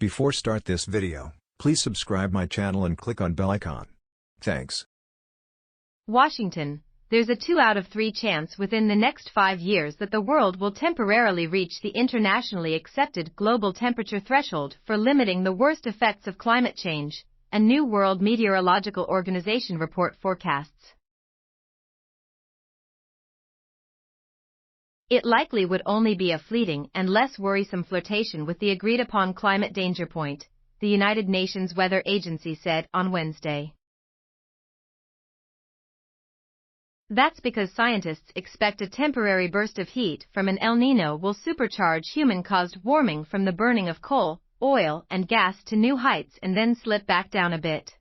Before start this video, please subscribe my channel and click on bell icon. Thanks. Washington, there's a 2 out of 3 chance within the next 5 years that the world will temporarily reach the internationally accepted global temperature threshold for limiting the worst effects of climate change, a new World Meteorological Organization report forecasts. It likely would only be a fleeting and less worrisome flirtation with the agreed-upon climate danger point, the United Nations Weather Agency said on Wednesday. That's because scientists expect a temporary burst of heat from an El Nino will supercharge human-caused warming from the burning of coal, oil, and gas to new heights and then slip back down a bit.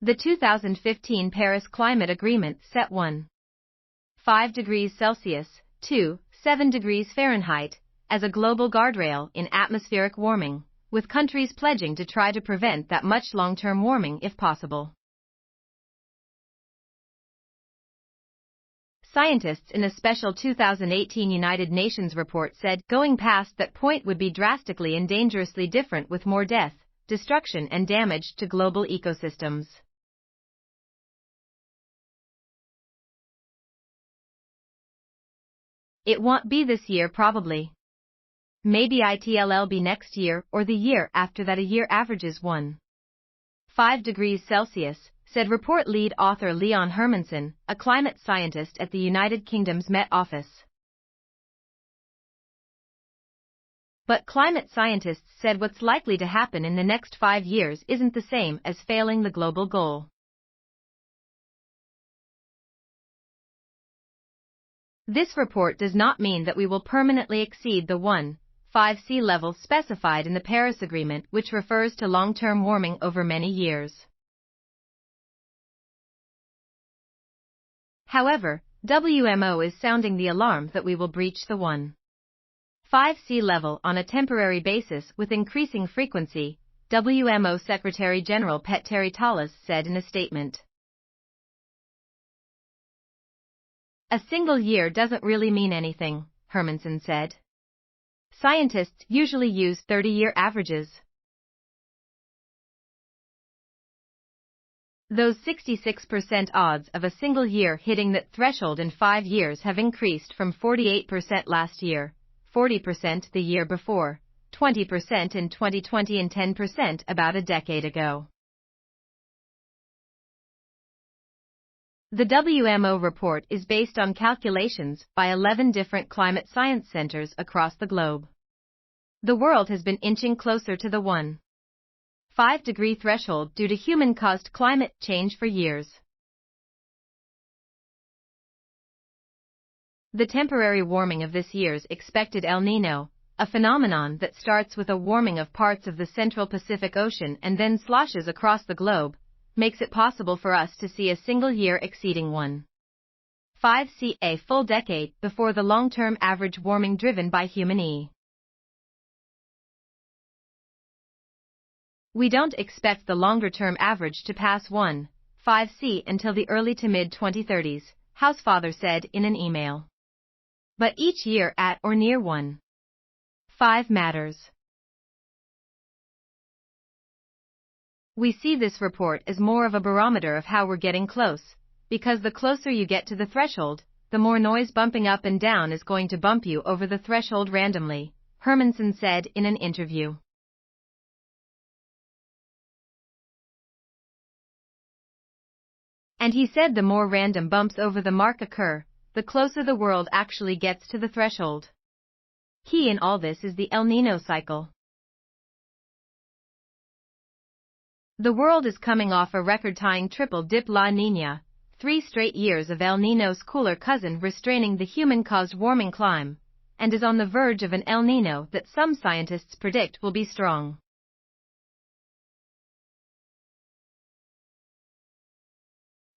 The 2015 Paris Climate Agreement set 1.5 degrees Celsius, 2.7 degrees Fahrenheit, as a global guardrail in atmospheric warming, with countries pledging to try to prevent that much long-term warming if possible. Scientists in a special 2018 United Nations report said going past that point would be drastically and dangerously different with more death, destruction and damage to global ecosystems. It won't be this year probably. Maybe it'll be next year or the year after that. A year averages 1.5 degrees Celsius, said report lead author Leon Hermansen, a climate scientist at the United Kingdom's Met Office. But climate scientists said what's likely to happen in the next 5 years isn't the same as failing the global goal. This report does not mean that we will permanently exceed the 1.5 sea level specified in the Paris Agreement, which refers to long-term warming over many years. However, WMO is sounding the alarm that we will breach the 1.5 sea level on a temporary basis with increasing frequency, WMO Secretary General Petteri Taalas said in a statement. A single year doesn't really mean anything, Hermansen said. Scientists usually use 30-year averages. Those 66% odds of a single year hitting that threshold in 5 years have increased from 48% last year, 40% the year before, 20% in 2020 and 10% about a decade ago. The WMO report is based on calculations by 11 different climate science centers across the globe. The world has been inching closer to the 1.5 degree threshold due to human-caused climate change for years. The temporary warming of this year's expected El Nino, a phenomenon that starts with a warming of parts of the central Pacific Ocean and then sloshes across the globe, makes it possible for us to see a single year exceeding 1.5 C a full decade before the long-term average warming driven by human E. We don't expect the longer-term average to pass 1.5 C until the early to mid-2030s, Housefather said in an email. But each year at or near 1.5 matters. We see this report as more of a barometer of how we're getting close, because the closer you get to the threshold, the more noise bumping up and down is going to bump you over the threshold randomly, Hermansen said in an interview. And he said the more random bumps over the mark occur, the closer the world actually gets to the threshold. Key in all this is the El Nino cycle. The world is coming off a record-tying triple-dip La Niña, 3 straight years of El Nino's cooler cousin restraining the human-caused warming climb, and is on the verge of an El Nino that some scientists predict will be strong.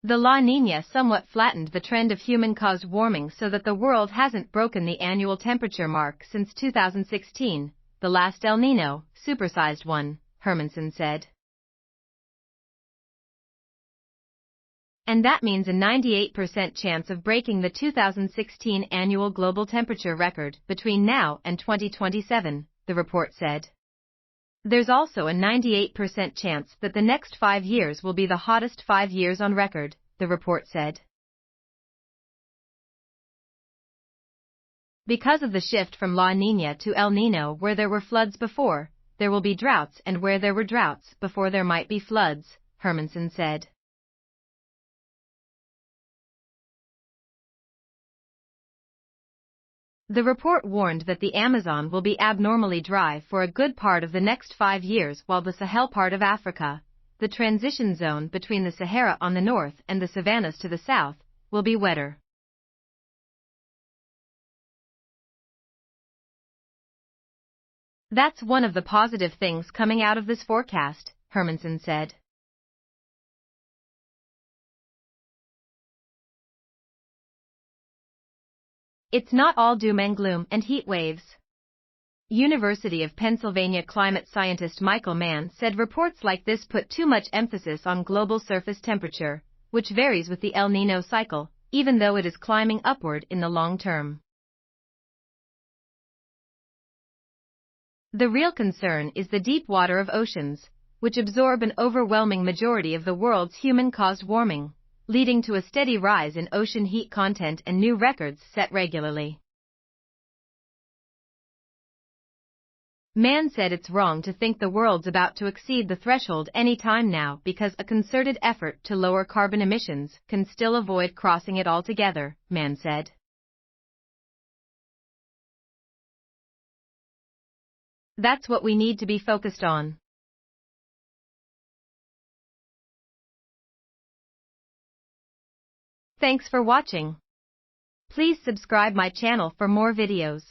The La Niña somewhat flattened the trend of human-caused warming so that the world hasn't broken the annual temperature mark since 2016, the last El Nino, supersized one, Hermansen said. And that means a 98% chance of breaking the 2016 annual global temperature record between now and 2027, the report said. There's also a 98% chance that the next 5 years will be the hottest 5 years on record, the report said. Because of the shift from La Niña to El Nino, where there were floods before, there will be droughts, and where there were droughts before, there might be floods, Hermansen said. The report warned that the Amazon will be abnormally dry for a good part of the next 5 years, while the Sahel part of Africa, the transition zone between the Sahara on the north and the savannas to the south, will be wetter. That's one of the positive things coming out of this forecast, Hermansen said. It's not all doom and gloom and heat waves. University of Pennsylvania climate scientist Michael Mann said reports like this put too much emphasis on global surface temperature, which varies with the El Nino cycle, even though it is climbing upward in the long term. The real concern is the deep water of oceans, which absorb an overwhelming majority of the world's human-caused warming, leading to a steady rise in ocean heat content and new records set regularly. Mann said it's wrong to think the world's about to exceed the threshold any time now, because a concerted effort to lower carbon emissions can still avoid crossing it altogether, Mann said. That's what we need to be focused on. Thanks for watching. Please subscribe my channel for more videos.